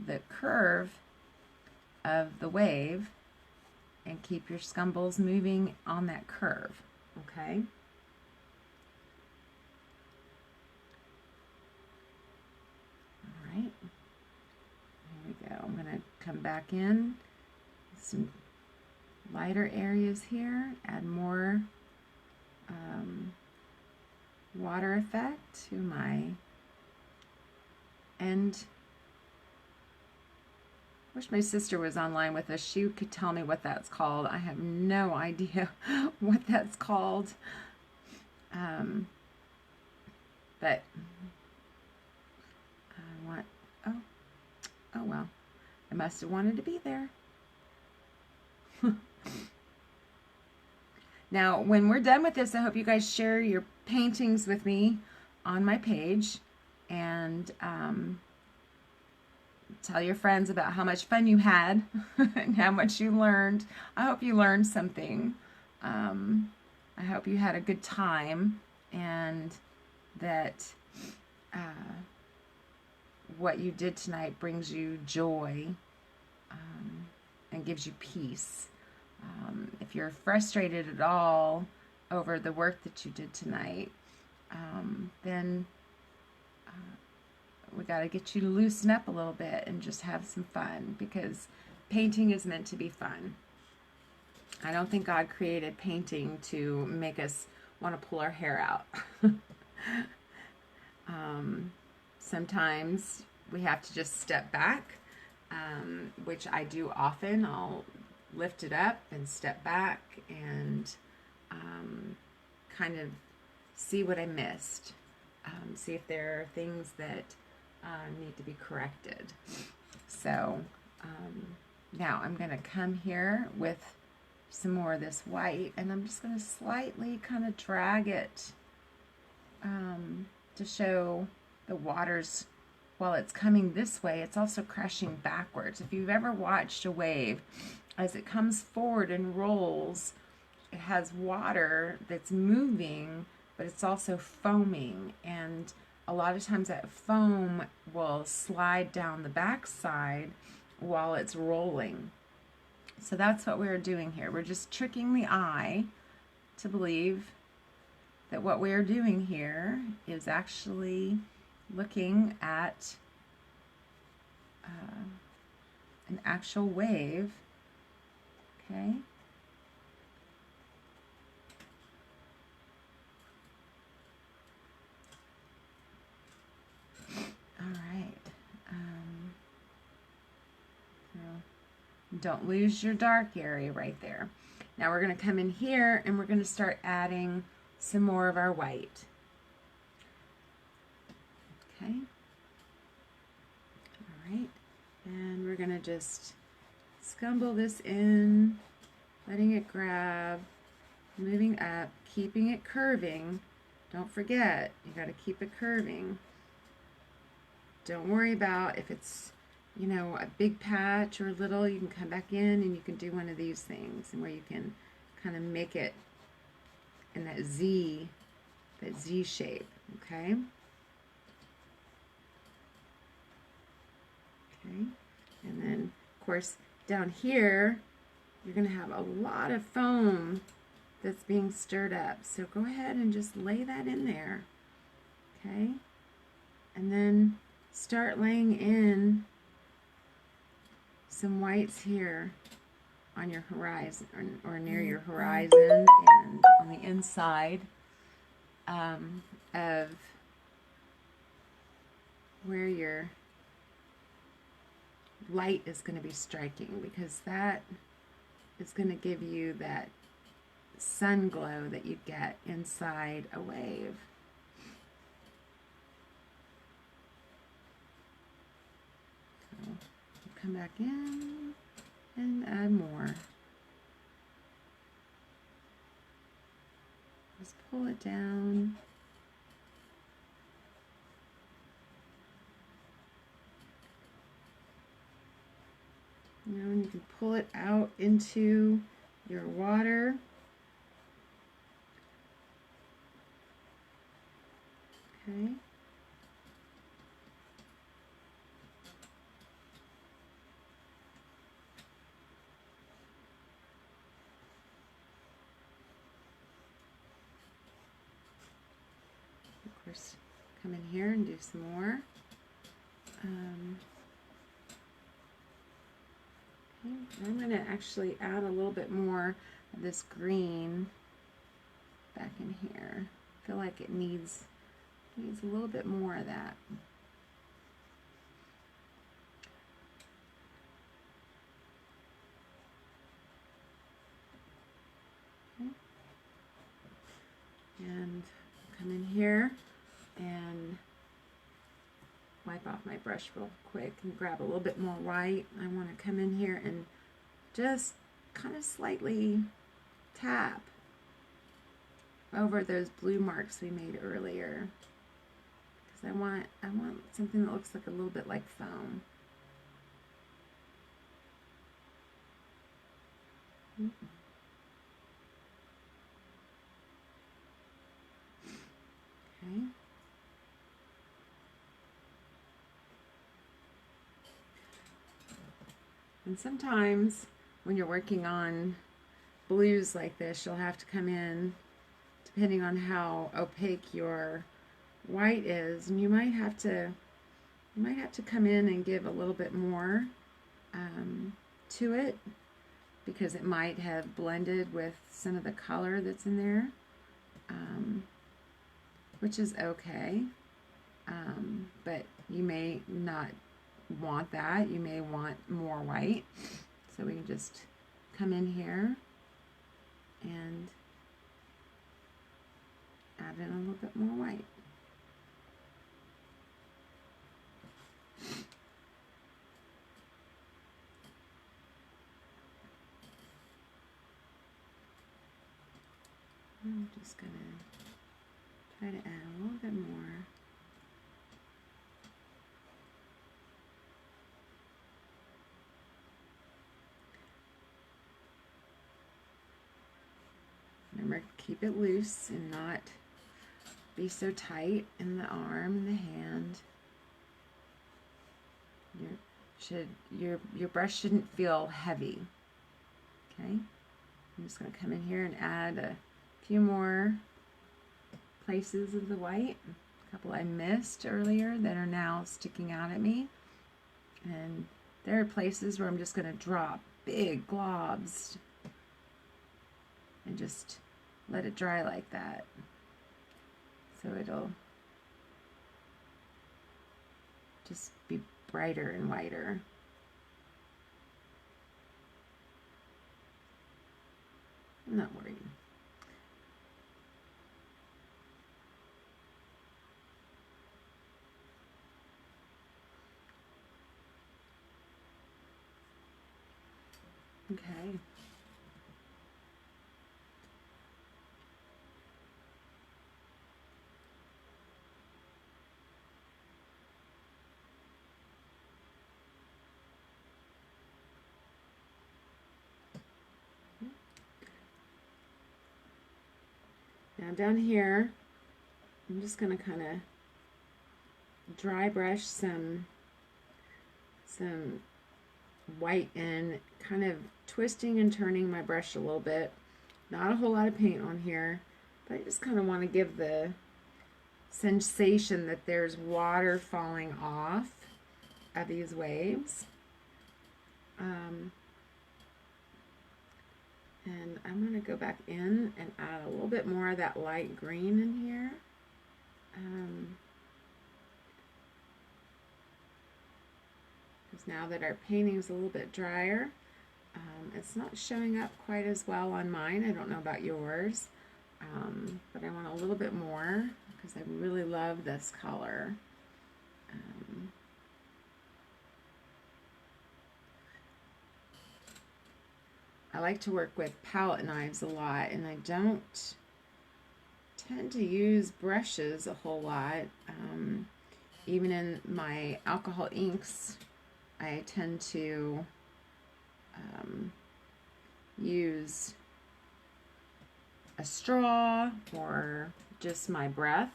the curve of the wave, and keep your scumbles moving on that curve, okay? All right, here we go. I'm going to come back in some lighter areas here, add more water effect to my end. Wish my sister was online with us. She could tell me what that's called. I have no idea what that's called. But I want, oh well, I must have wanted to be there. Now, when we're done with this, I hope you guys share your paintings with me on my page, and tell your friends about how much fun you had and how much you learned. I hope you learned something. I hope you had a good time, and that what you did tonight brings you joy and gives you peace. If you're frustrated at all over the work that you did tonight, then we got to get you to loosen up a little bit and just have some fun, because painting is meant to be fun. I don't think God created painting to make us want to pull our hair out. Sometimes we have to just step back, which I do often. I'll lift it up and step back and kind of see what I missed. See if there are things that need to be corrected. So Now I'm going to come here with some more of this white, and I'm just going to slightly kind of drag it to show the waters. While it's coming this way, it's also crashing backwards. If you've ever watched a wave, as it comes forward and rolls, it has water that's moving, but it's also foaming, and a lot of times that foam will slide down the backside while it's rolling. So that's what we're doing here. We're just tricking the eye to believe that what we're doing here is actually looking at an actual wave. Okay. All right. So don't lose your dark area right there. Now we're going to come in here and we're going to start adding some more of our white. Okay. All right. And we're going to just scumble this in, letting it grab, moving up, keeping it curving. Don't forget, you got to keep it curving. Don't worry about if it's, you know, a big patch or little. You can come back in and you can do one of these things, and where you can kind of make it in that Z shape. Okay. Okay. And then, of course, down here, you're going to have a lot of foam that's being stirred up. So go ahead and just lay that in there. Okay. And then start laying in some whites here on your horizon, or near your horizon, and on the inside of where your light is going to be striking, because that is going to give you that sun glow that you get inside a wave. So come back in and add more. Just pull it down. You know, and you can pull it out into your water. Okay. Of course, come in here and do some more. I'm going to actually add a little bit more of this green back in here. I feel like it needs a little bit more of that. Okay. And come in here and wipe off my brush real quick and grab a little bit more white. I want to come in here and just kind of slightly tap over those blue marks we made earlier, because I want something that looks like a little bit like foam. Okay. And sometimes when you're working on blues like this, you'll have to come in, depending on how opaque your white is, and you might have to come in and give a little bit more to it, because it might have blended with some of the color that's in there, which is okay, but you may not want that. You may want more white, so we can just come in here and add in a little bit more white. I'm just gonna try to add a little bit more. Remember, keep it loose and not be so tight in the arm and the hand. Your brush shouldn't feel heavy. Okay, I'm just going to come in here and add a few more places of the white. A couple I missed earlier that are now sticking out at me. And there are places where I'm just going to drop big globs and just let it dry like that. So it'll just be brighter and whiter. I'm not worried. Okay. Now down here, I'm just going to kind of dry brush some white in, kind of twisting and turning my brush a little bit. Not a whole lot of paint on here, but I just kind of want to give the sensation that there's water falling off of these waves. And I'm going to go back in and add a little bit more of that light green in here. Because now that our painting's a little bit drier, it's not showing up quite as well on mine. I don't know about yours, but I want a little bit more because I really love this color. I like to work with palette knives a lot, and I don't tend to use brushes a whole lot. Even in my alcohol inks, I tend to use a straw or just my breath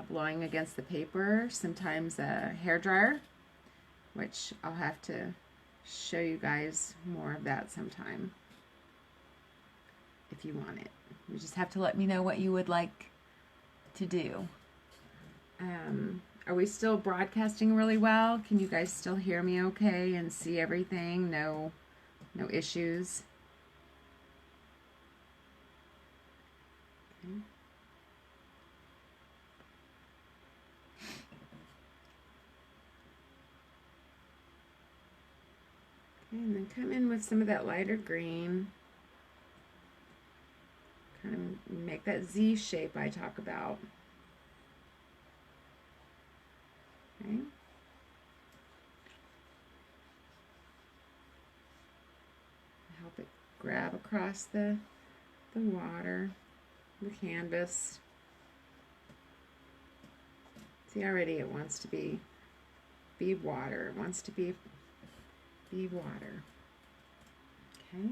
blowing against the paper, sometimes a hairdryer, which I'll have to show you guys more of that sometime if you want it. You just have to let me know what you would like to do. Are we still broadcasting really well? Can you guys still hear me okay and see everything? No issues? Okay. And then come in with some of that lighter green. Kind of make that Z shape I talk about. Okay. Help it grab across the water, the canvas. See, already it wants to be water. It wants to be water. Okay.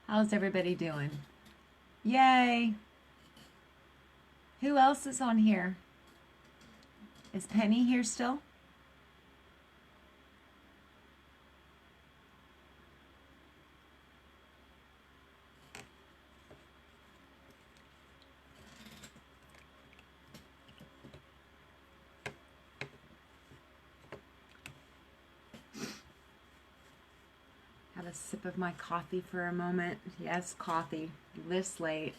How's everybody doing? Yay! Who else is on here? Is Penny here still? Have a sip of my coffee for a moment. Yes, coffee. This late.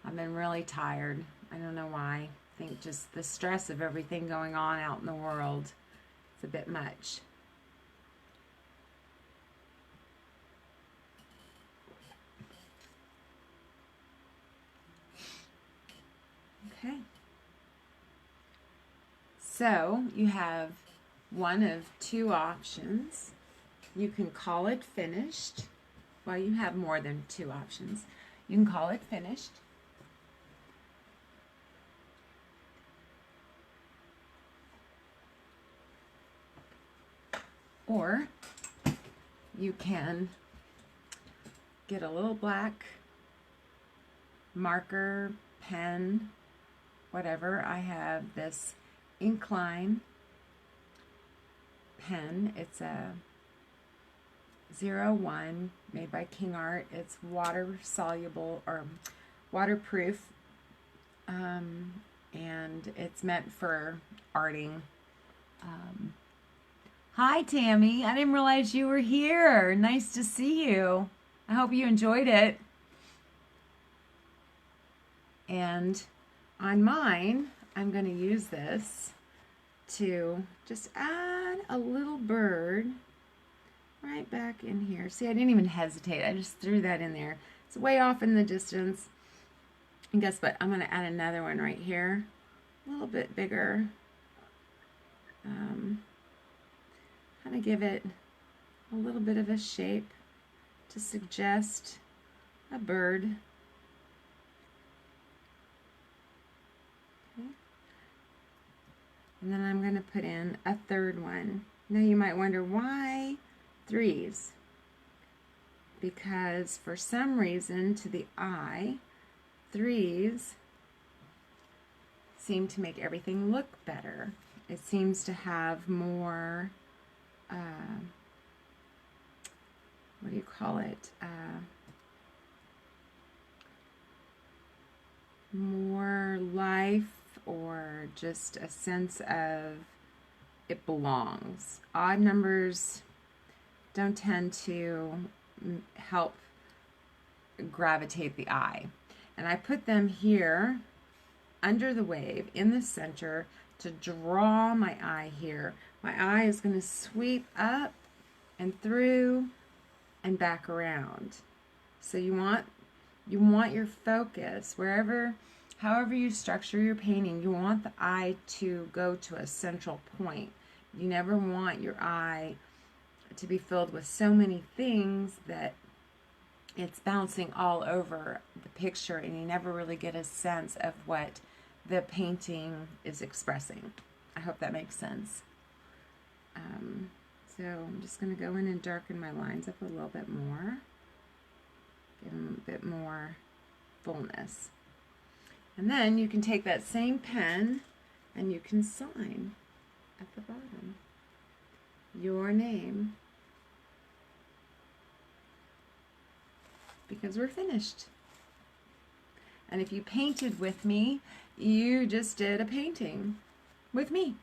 I've been really tired. I don't know why. I think just the stress of everything going on out in the world. It's a bit much. Okay. So you have one of two options. You can call it finished. Well, you have more than two options. You can call it finished. Or you can get a little black marker, pen, whatever. I have this Incline pen. It's a 01 made by King Art. It's water soluble or waterproof, and it's meant for arting. Hi Tammy, I didn't realize you were here. Nice to see you. I hope you enjoyed it. And on mine, I'm going to use this to just add a little bird right back in here. See, I didn't even hesitate. I just threw that in there. It's way off in the distance. And guess what? I'm going to add another one right here. A little bit bigger. Kind of give it a little bit of a shape to suggest a bird. Okay. And then I'm going to put in a third one. Now you might wonder why 3s? Because for some reason to the eye, 3s seem to make everything look better. It seems to have more, what do you call it? More life, or just a sense of it belongs. Odd numbers don't tend to help gravitate the eye. And I put them here under the wave in the center to draw my eye here. My eye is going to sweep up and through and back around. So you want your focus wherever, however you structure your painting, you want the eye to go to a central point. You never want your eye to be filled with so many things that it's bouncing all over the picture and you never really get a sense of what the painting is expressing. I hope that makes sense. So I'm just going to go in and darken my lines up a little bit more. Give them a bit more fullness. And then you can take that same pen and you can sign at the bottom your name, because we're finished. And if you painted with me, you just did a painting with me.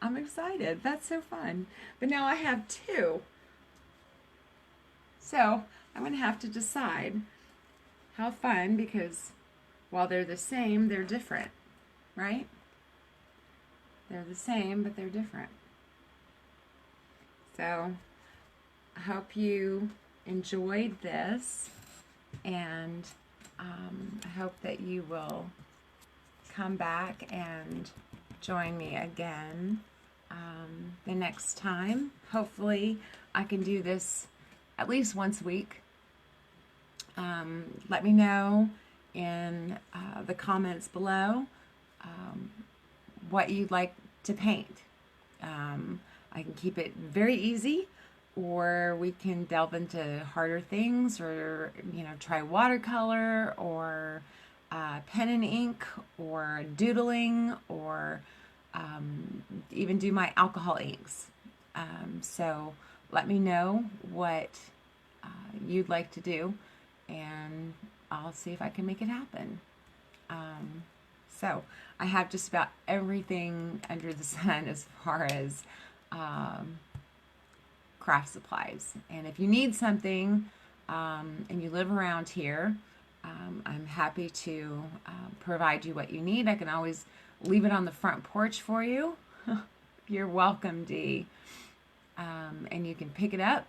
I'm excited. That's so fun. But now I have two. So I'm going to have to decide how fun, because while they're the same, they're different, right? They're the same, but they're different. So I hope you enjoyed this, and I hope that you will come back and join me again the next time. Hopefully I can do this at least once a week. Let me know in the comments below what you'd like to paint. I can keep it very easy, or we can delve into harder things, or try watercolor, or pen and ink, or doodling, or even do my alcohol inks. So let me know what you'd like to do, and I'll see if I can make it happen. So I have just about everything under the sun as far as craft supplies. And if you need something and you live around here, I'm happy to provide you what you need. I can always leave it on the front porch for you. You're welcome, Dee. And you can pick it up,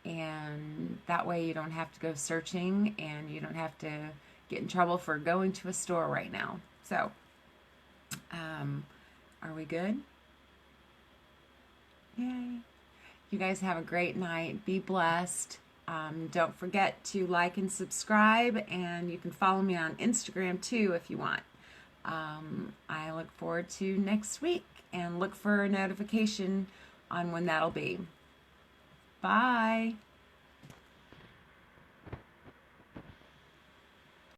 and that way you don't have to go searching, and you don't have to get in trouble for going to a store right now. So, are we good? Yay. You guys have a great night. Be blessed. Don't forget to like and subscribe, and you can follow me on Instagram too if you want. I look forward to next week, and look for a notification on when that'll be. Bye.